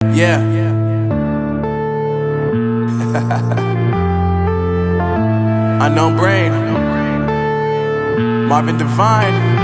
Yeah. Unknown Brain, Marvin Devine.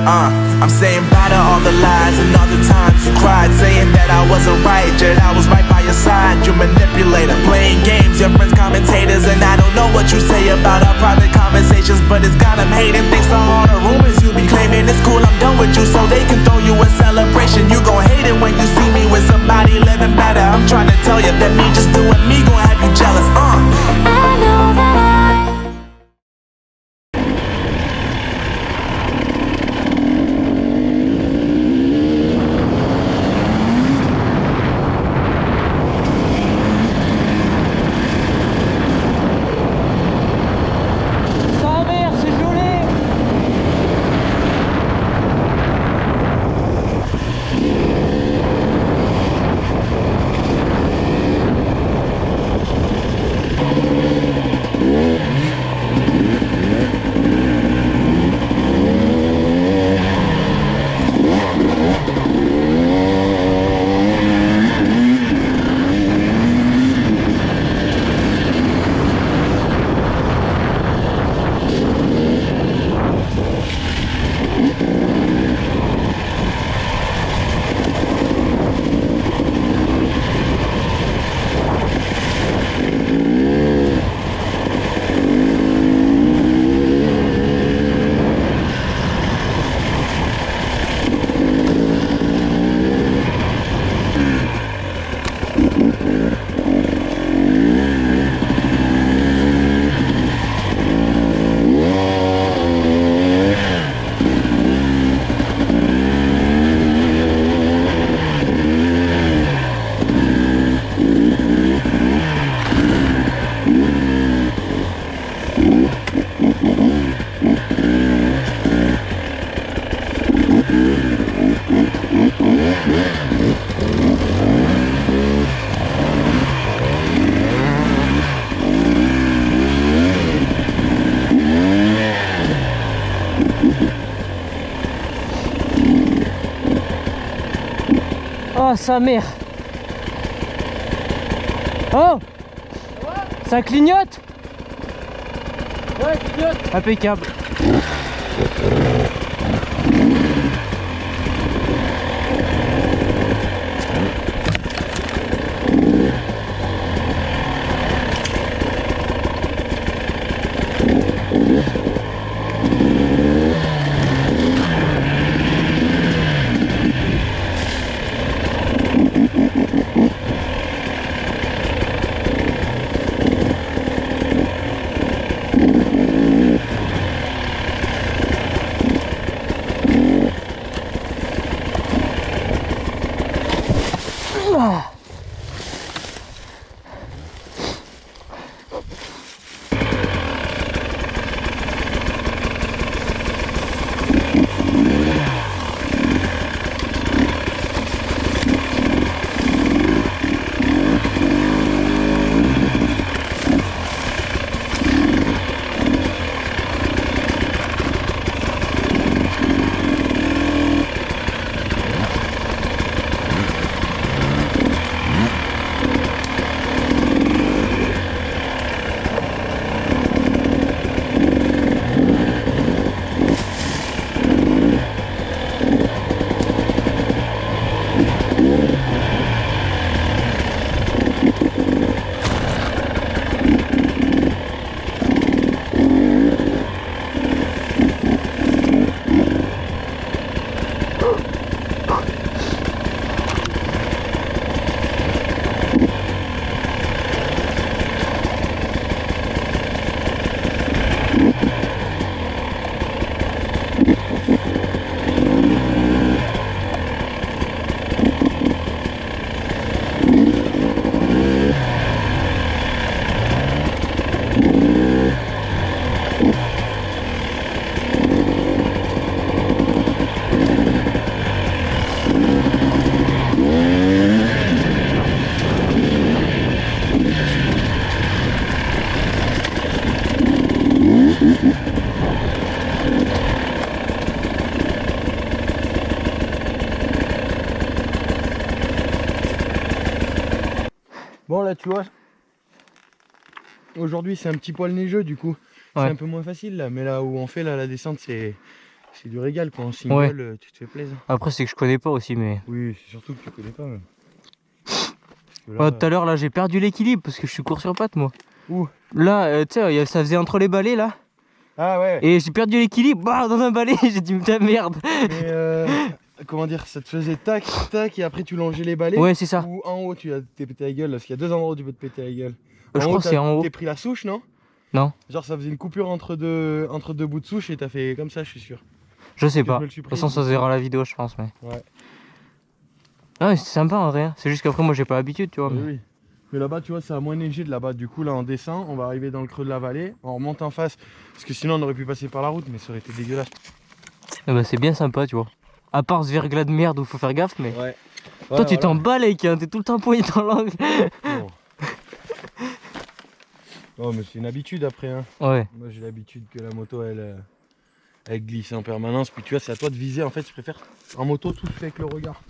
I'm saying bye to all the lies and all the times you cried, saying that I wasn't right, yet I was right by your side. You manipulator, playing games, your friends commentators, and I don't know what you say about our private conversations, but it's got them hating. Thanks to all the rumors you be claiming. It's cool, I'm done with you, so they can throw you a celebration. You gon' hate it when you see me with somebody living better. I'm trying to tell you that me just doing me gon' have you jealous. I know that oh sa mère. Oh, ça clignote. Ouais, clignote. Impeccable. Bon là tu vois, aujourd'hui c'est un petit poil neigeux du coup. C'est un peu moins facile là, mais là où on fait là, la descente c'est du régal quoi. En single, tu te fais plaisir. Après c'est que je connais pas aussi mais... Oui, c'est surtout que tu connais pas même. Tout à l'heure là j'ai perdu l'équilibre parce que je suis court sur pattes moi. Où? Là tu sais ça faisait entre les balais là. Ah ouais. Et j'ai perdu l'équilibre dans un balai, j'ai dit putain merde. Mais comment dire, ça te faisait tac tac et après tu longeais les balais. Ouais c'est ça. Ou en haut tu t'es pété la gueule, parce qu'il y a deux endroits où tu peux te péter la gueule. Je crois que c'est en haut. T'es pris la souche non? Non. Genre ça faisait une coupure entre deux bouts de souche et t'as fait comme ça je suis sûr. Je sais pas. De toute façon ça se verra la vidéo je pense mais. Ouais. Non mais c'est sympa en vrai. C'est juste qu'après moi j'ai pas l'habitude tu vois. Mais oui. Mais là-bas tu vois ça a moins neigé de là-bas. Du coup là on descend, on va arriver dans le creux de la vallée, on remonte en face. Parce que sinon on aurait pu passer par la route mais ça aurait été dégueulasse. Et bah c'est bien sympa tu vois. À part ce verglas de merde où faut faire gaffe mais. Ouais. Toi tu t'en balèques hein, t'es tout le temps poigné dans l'angle. Bon. Oh mais c'est une habitude après hein. Ouais. Moi j'ai l'habitude que la moto elle glisse en permanence. Puis tu vois c'est à toi de viser en fait. Je préfère en moto tout se fait avec le regard.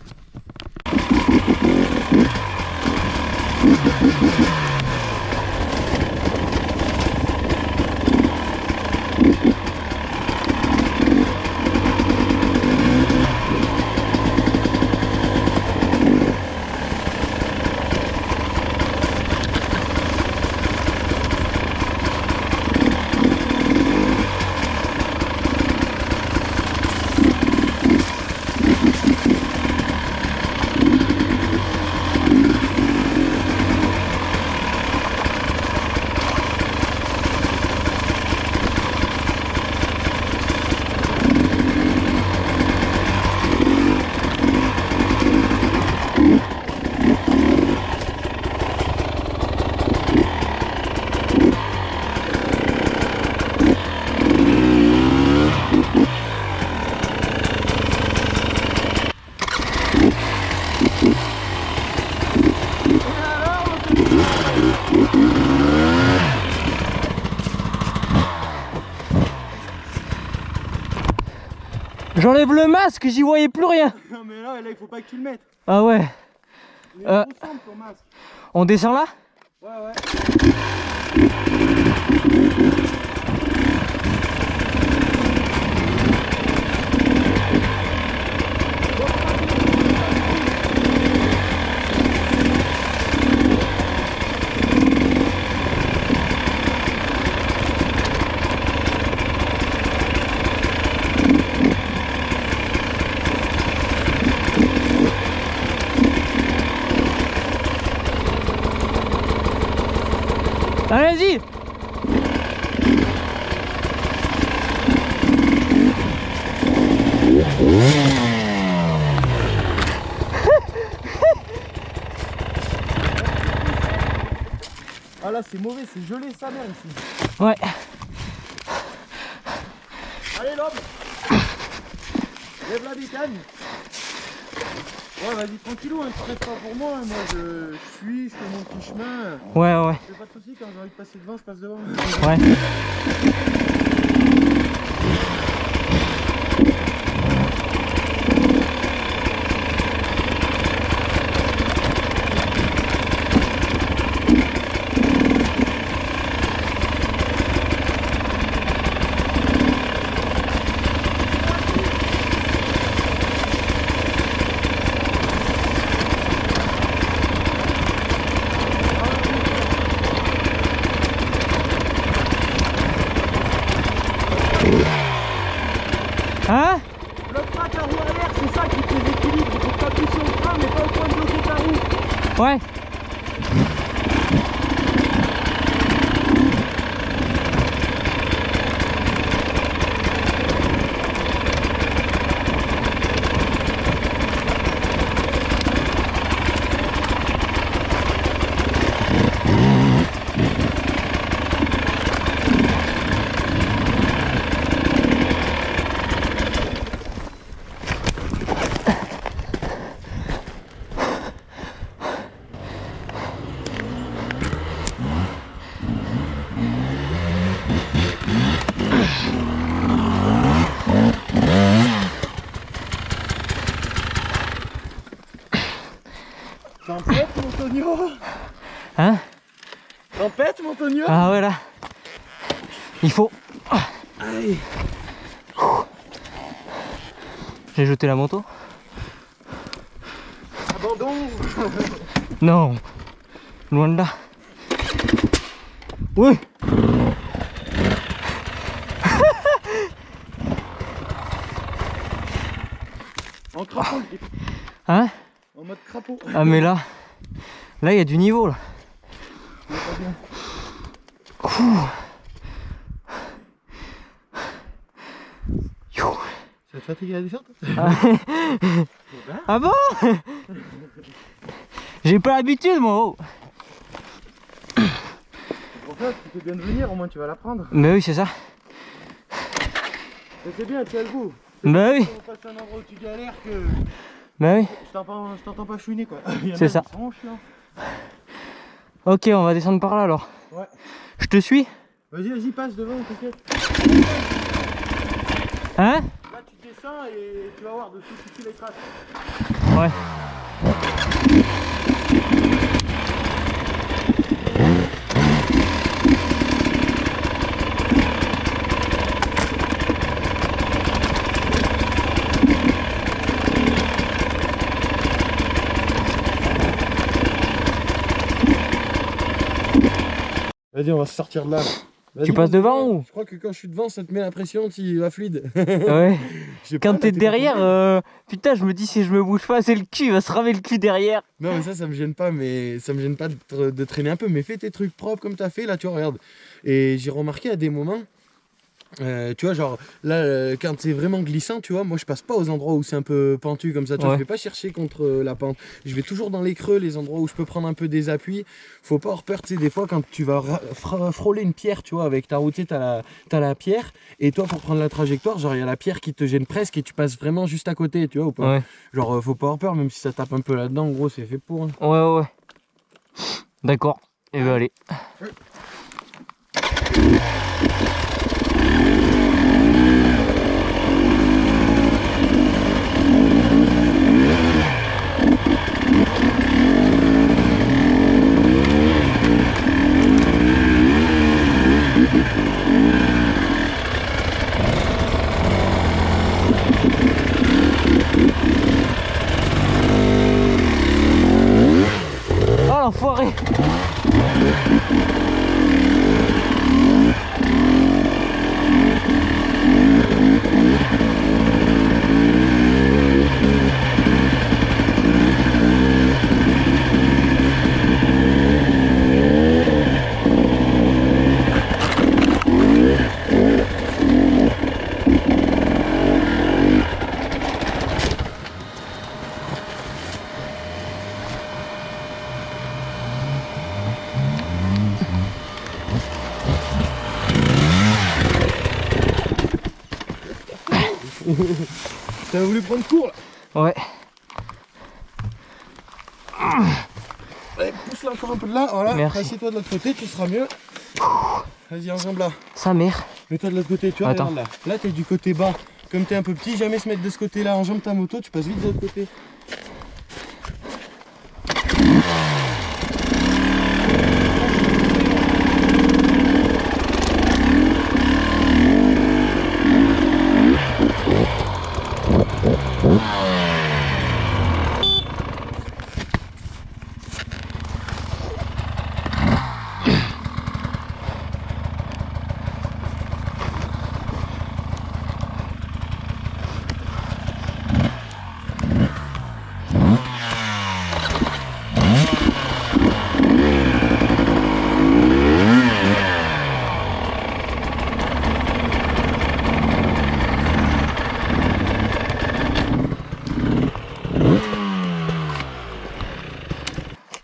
J'enlève le masque, j'y voyais plus rien. Non mais là il faut pas que tu le mettes. Ah ouais. Il est trop sombre ton masque. On descend là? Ouais ouais. Allez-y. Ah là c'est mauvais, c'est gelé sa mère ici. Ouais. Allez l'homme. Lève la bicane. Ouais vas-y tranquillou, hein, stresse pas pour moi, hein. Moi je suis, je fais mon petit chemin. Ouais ouais. Je fais pas de soucis, quand j'ai envie de passer devant, je passe devant. Ouais. Hein? Bloque pas ta roue arrière, c'est ça qui te déséquilibre. Il faut t'appuyer sur le frein mais pas au point de bloquer ta roue. Ouais. T'en fais mon Tonio? Hein? Tempête, mon Tonio? Ah ouais là. Il faut. Allez. J'ai jeté la moto. Abandon. Non. Loin de là. Oui. En crapaud, le type. Hein? En mode crapaud. Ah mais là il y a du niveau là. Ouh. Youh. Ça te fatigue la descente? Ah bon? J'ai pas l'habitude moi. Oh. Pour ça, tu fais bien de venir, au moins tu vas la prendre. Mais oui c'est ça. Mais c'est bien, tu as le goût. Bah oui. On passe à un endroit où tu galères que... Bah oui. Je t'entends pas chouiner quoi. C'est ça. Ok, on va descendre par là alors. Ouais. Je te suis? Vas-y, passe devant, t'inquiète. Hein? Là tu descends et tu vas voir dessus tu les traces. Ouais. Vas-y, on va se sortir de là. Tu passes devant ou? Je crois que quand je suis devant, ça te met la pression, tu vas fluide. Ouais. Je sais pas, Quand là, t'es pas derrière, combien. putain, je me dis si je me bouge pas, c'est le cul, il va se ramer le cul derrière. Non, mais ça me gêne pas, mais ça me gêne pas de traîner un peu. Mais fais tes trucs propres comme t'as fait, là, tu vois, regarde. Et j'ai remarqué à des moments, tu vois, genre là, quand c'est vraiment glissant, tu vois, moi je passe pas aux endroits où c'est un peu pentu comme ça, tu vois, Ouais. je vais pas chercher contre la pente. Je vais toujours dans les creux, les endroits où je peux prendre un peu des appuis. Faut pas avoir peur, tu sais, des fois quand tu vas frôler une pierre, tu vois, avec ta route, tu sais, t'as la pierre, et toi pour prendre la trajectoire, genre il y a la pierre qui te gêne presque et tu passes vraiment juste à côté, tu vois, ou pas. Ouais. Genre faut pas avoir peur, même si ça tape un peu là-dedans, en gros, c'est fait pour. Hein. Ouais. D'accord. Et ben allez. Oh l'enfoiré! T'as voulu prendre cours là? Ouais. Allez, pousse-la encore un peu de là, voilà. Merci. Assieds-toi de l'autre côté, tu seras mieux. Vas-y, enjambe là. Sa mère. Mets-toi de l'autre côté, tu vois, Attends. regarde là. Là, t'es du côté bas. Comme t'es un peu petit, jamais se mettre de ce côté-là. Enjambe ta moto, tu passes vite de l'autre côté.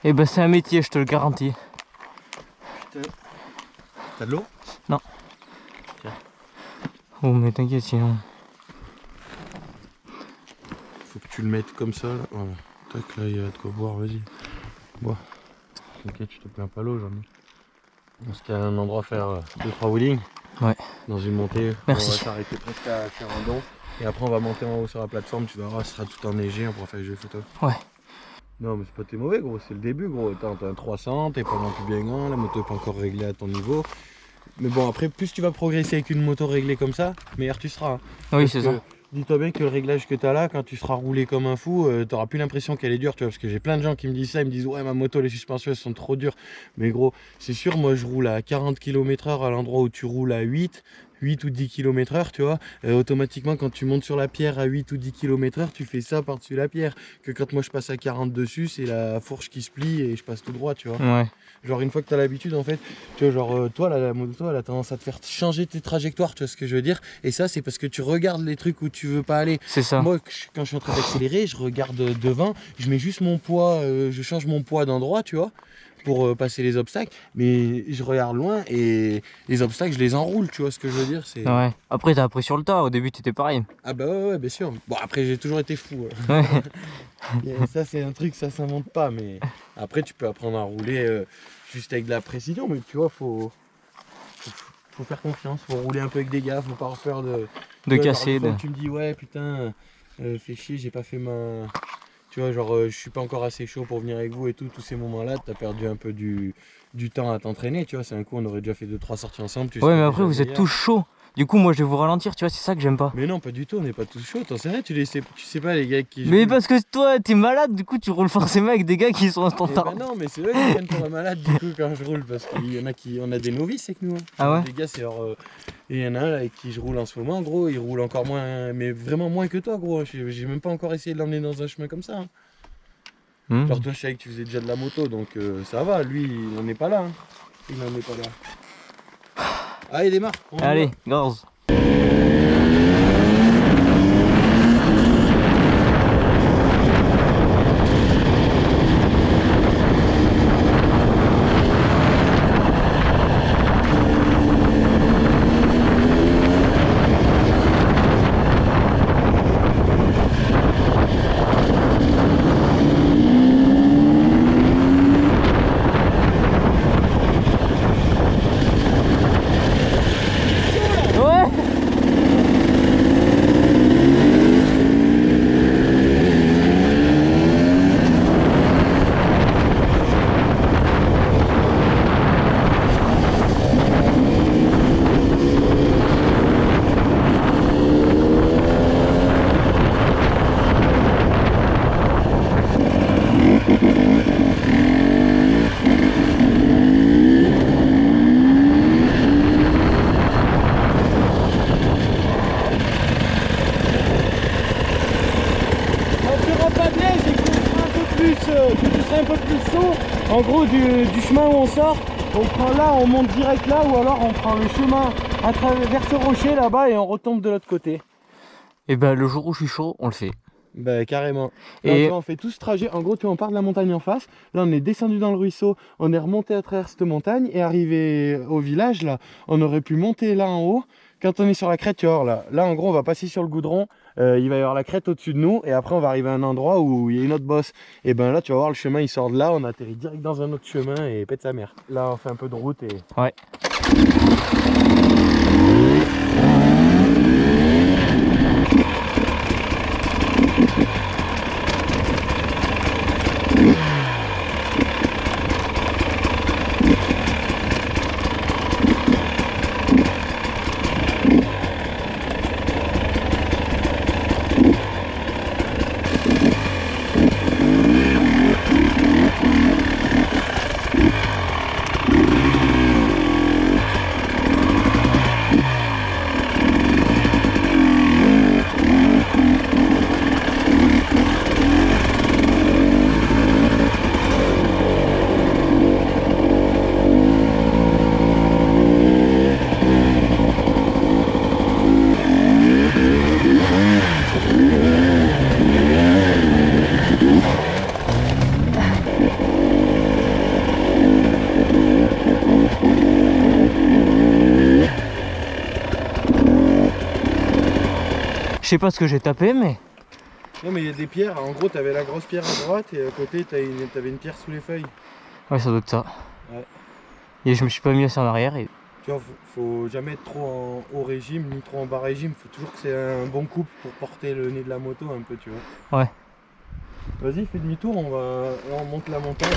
Et ben c'est un métier, je te le garantis. T'as de l'eau? Oh mais t'inquiète sinon. Faut que tu le mettes comme ça, là. Voilà. Tac, là, il y a de quoi boire, vas-y. Bois. T'inquiète, je te plains pas l'eau, j'en ai. Parce qu'il y a un endroit à faire 2-3 wheelings. Ouais. Dans une montée. Merci. On va s'arrêter presque à Ferrandon. Et après, on va monter en haut sur la plateforme. Tu vas voir, ce sera tout enneigé. On pourra faire des jeux photos. Ouais. Non, mais c'est pas t'es mauvais, gros, c'est le début, gros. T'as un 300, t'es pas non plus bien grand, la moto est pas encore réglée à ton niveau. Mais bon, après, plus tu vas progresser avec une moto réglée comme ça, meilleur tu seras. Hein. Oui, Parce c'est que, ça. dis-toi bien que le réglage que t'as là, quand tu seras roulé comme un fou, t'auras plus l'impression qu'elle est dure, tu vois. Parce que j'ai plein de gens qui me disent ça, ils me disent ouais, ma moto, les suspensions, elles sont trop dures. Mais gros, c'est sûr, moi je roule à 40 km/h à l'endroit où tu roules à 8 ou 10 km/h, tu vois. Automatiquement, quand tu montes sur la pierre à 8 ou 10 km/h, tu fais ça par-dessus la pierre. Que quand moi je passe à 40 dessus, c'est la fourche qui se plie et je passe tout droit, tu vois. Ouais. Genre une fois que tu as l'habitude en fait, tu vois genre toi là, la moto elle a tendance à te faire changer tes trajectoires, tu vois ce que je veux dire. Et ça c'est parce que tu regardes les trucs où tu veux pas aller. C'est ça. Moi quand je suis en train d'accélérer, je regarde devant, je mets juste mon poids, je change mon poids d'endroit, tu vois, pour passer les obstacles. Mais je regarde loin et les obstacles je les enroule, tu vois ce que je veux dire. C'est... Ouais. Après, t'as appris sur le tas. Au début, t'étais pareil. Ah bah ouais, bien sûr. Bon après j'ai toujours été fou. Ouais. Et ça c'est un truc, ça s'invente pas. Mais après tu peux apprendre à rouler juste avec de la précision. Mais tu vois, faut faire confiance, faut rouler un peu avec des gars, faut pas avoir peur de De tu vois, casser. genre, des fois où tu me dis ouais putain, fais chier, j'ai pas fait ma... Tu vois, genre je suis pas encore assez chaud pour venir avec vous et tout, tous ces moments-là, t'as perdu un peu du temps à t'entraîner, tu vois, c'est un coup on aurait déjà fait 2-3 sorties ensemble. Tu Ouais, mais serais après, déjà vous êtes meilleur. tous chauds. Du coup, moi, je vais vous ralentir, tu vois, c'est ça que j'aime pas. Mais non, pas du tout, on n'est pas tous chauds, t'en sais rien, tu sais pas les gars qui... Mais parce que toi, t'es malade, du coup, tu roules forcément avec des gars qui sont Eh instantanés. ben non, mais c'est eux qui prennent pour un malade du coup quand je roule parce qu'il y en a qui, on a des novices avec nous. Hein. Ah ouais? Les gars, c'est genre, et il y en a un là avec qui je roule en ce moment, gros, il roule encore moins, mais vraiment moins que toi, gros. J'ai même pas encore essayé de l'emmener dans un chemin comme ça. Hein. Hmm. Genre toi, je savais que tu faisais déjà de la moto, donc ça va. Lui, il en est pas là. Hein. Il en est pas là. Allez, démarre. On y va. Allez, gorge. Ouais. Quand tu auras pas de neige et que tu seras un peu plus chaud, en gros du chemin où on sort, on prend là, on monte direct là, ou alors on prend le chemin à travers vers ce rocher là-bas et on retombe de l'autre côté. Et ben, le jour où je suis chaud, on le fait. Bah carrément. Là, Et- tu vois, on fait tout ce trajet, en gros tu vois, on part de la montagne en face, là on est descendu dans le ruisseau, on est remonté à travers cette montagne et arrivé au village là, on aurait pu monter là en haut. Quand on est sur la crête, tu vois, là en gros on va passer sur le goudron, il va y avoir la crête au-dessus de nous et après on va arriver à un endroit où il y a une autre bosse. Et ben là tu vas voir le chemin il sort de là, on atterrit direct dans un autre chemin et pète sa mère. Là on fait un peu de route et... Ouais. Je sais pas ce que j'ai tapé, mais... Non mais il y a des pierres, en gros t'avais la grosse pierre à droite et à côté t'avais une pierre sous les feuilles. Ouais, ça doit être ça. Ouais. Et je me suis pas mis assez en arrière et... Tu vois, faut jamais être trop en haut régime ni trop en bas régime. Faut toujours que c'est un bon couple pour porter le nez de la moto un peu, tu vois. Ouais. Vas-y, fais demi-tour, là, on monte la montagne.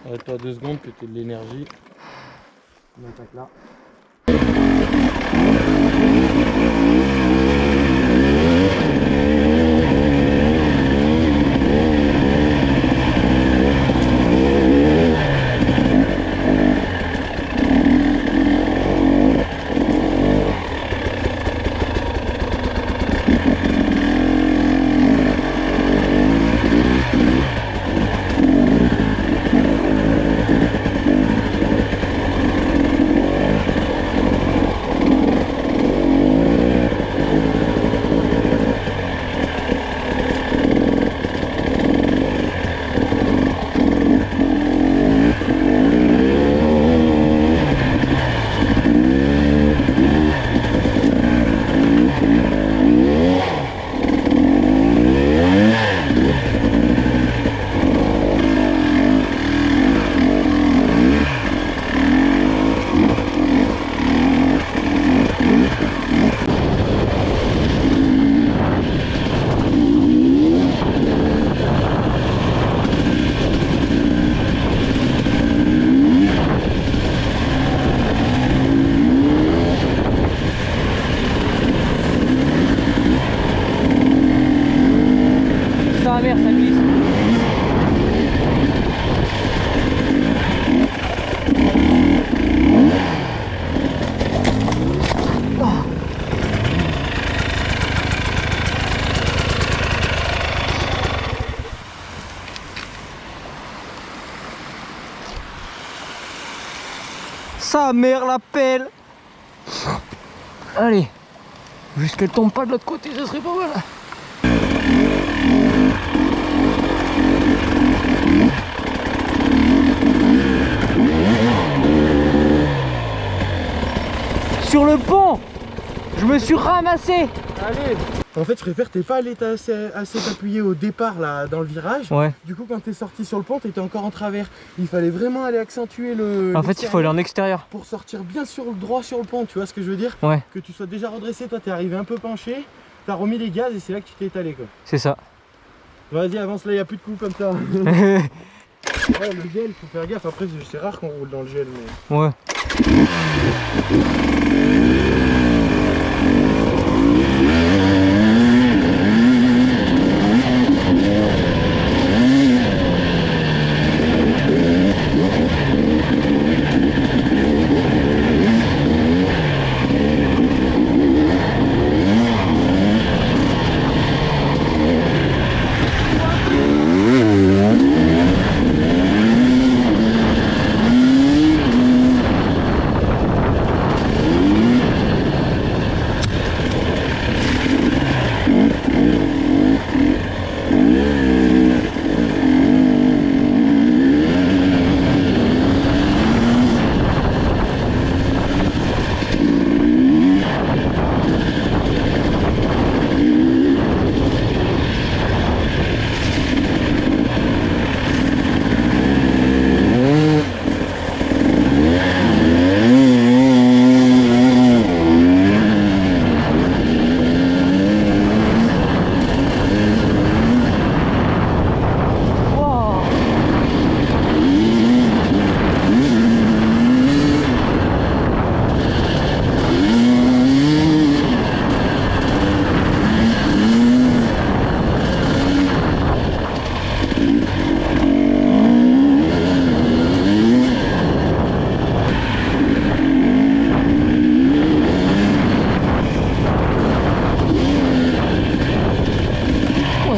Arrête-toi 2 secondes que tu aies de l'énergie. On attaque là. Ça merde, ça glisse. Sa mère la pelle. Allez, juste qu'elle tombe pas de l'autre côté, ce serait pas mal. Sur le pont, je me suis ramassé. Allez. En fait, je préfère t'es pas allé assez t'appuyer au départ là dans le virage. Ouais. Du coup, quand t'es sorti sur le pont, t'étais encore en travers. Il fallait vraiment aller accentuer le. En fait, il faut aller en extérieur. Pour sortir bien droit sur le pont, tu vois ce que je veux dire? Ouais. Que tu sois déjà redressé, toi t'es arrivé un peu penché, t'as remis les gaz et c'est là que tu t'es étalé quoi. C'est ça. Vas-y, avance là, y a plus de coups comme ça. Ouais, le gel, faut faire gaffe. Après, c'est rare qu'on roule dans le gel, mais. Ouais.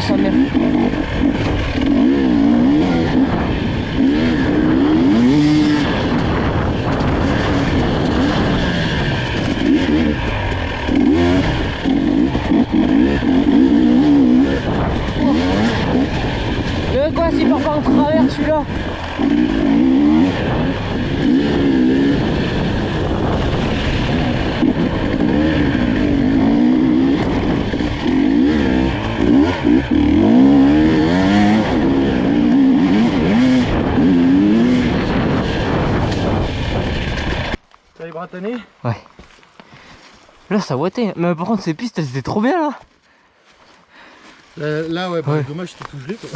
Sa mère. merde, je suis là. T'as les bras tannés? Ouais. Là, ça ouatait. Mais par contre, ces pistes, elles étaient trop bien là. Là ouais, Ouais. dommage, c'était tout gelé quoi.